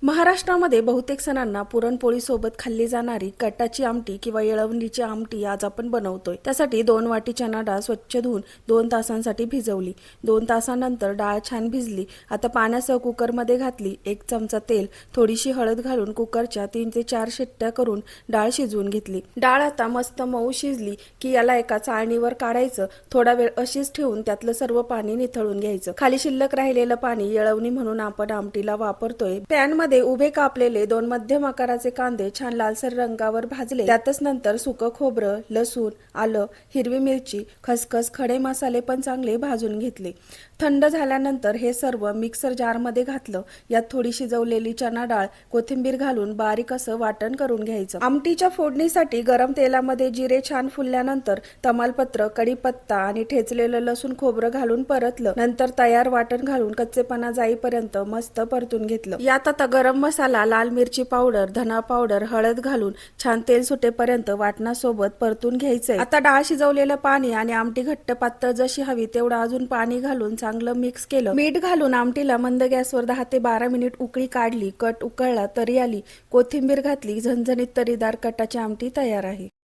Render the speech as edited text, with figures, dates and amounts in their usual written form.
महाराष्ट्रामध्ये बहुतेक सणांना पुरणपोळी सोबत खाल्ली जाणारी कटाची आमटी किंवा येळवणीची आमटी आज आपण बनवतोय। त्यासाठी 2 वाटी चणा डाळ स्वच्छ धुवून 2 तासांसाठी भिजवली। 2 तासानंतर डाळ छान भिजली। आता पाण्यासह कुकरमध्ये घातली। 1 चमचा तेल, थोडीशी हळद घालून कुकरच्या 3 ते 4 शिट्ट्या करून डाळ शिजवून घेतली। डाळ आता मस्त मऊ शिजली की याला एका चाळणीवर काढायचं। थोडा वेळ अशीच ठेवून त्यातलं सर्व पाणी निथळून घ्यायचं। खाली शिल्लक राहिलेलं पाणी येळवणी म्हणून आपण आमटीला वापरतोय। पॅन मध्ये उभे कापलेले 2 मध्यम आकाराचे कांदे छान लालसर रंगावर भाजले। त्यातच नंतर सुकं खोबरं, लसूण, आलं, हिरवी मिरची, खसखस, खडे मसाले पण चांगले भाजून घेतले। थंड झाल्यानंतर हे सर्व मिक्सर जार मध्ये घातलं। यात थोडी शिजवलेली चणा डाळ, कोथिंबीर घालून बारीक असं वाटण करून घ्यायचं। आमटीच्या फोडणीसाठी गरम तेलामध्ये जिरे छान फुलल्यानंतर तमालपत्र, कढीपत्ता आणि ठेचलेलं लसूण खोबरं घालून परतलं। नंतर तयार वाटण घालून कच्चेपणा जाईपर्यंत मस्त परतून घेतलं। यात आता गरम मसाला, लाल मिरची पावडर, धना पावडर, हळद घालून छान तेल सुटेपर्यंत वाटणासोबत परतून घ्यायचंय। आता डाळ शिजवलेलं पाणी आणि आमटी घट्ट पातळ जशी हवी तेवढं अजून पाणी घालून चांगलं मिक्स केलं। मीठ घालून आमटीला मंद गॅसवर 10 ते 12 मिनिट उकळी काढली। कट उकळला, तरी आली, कोथिंबीर घातली, झणझणीत तरीदार कटाची आमटी तयार आहे।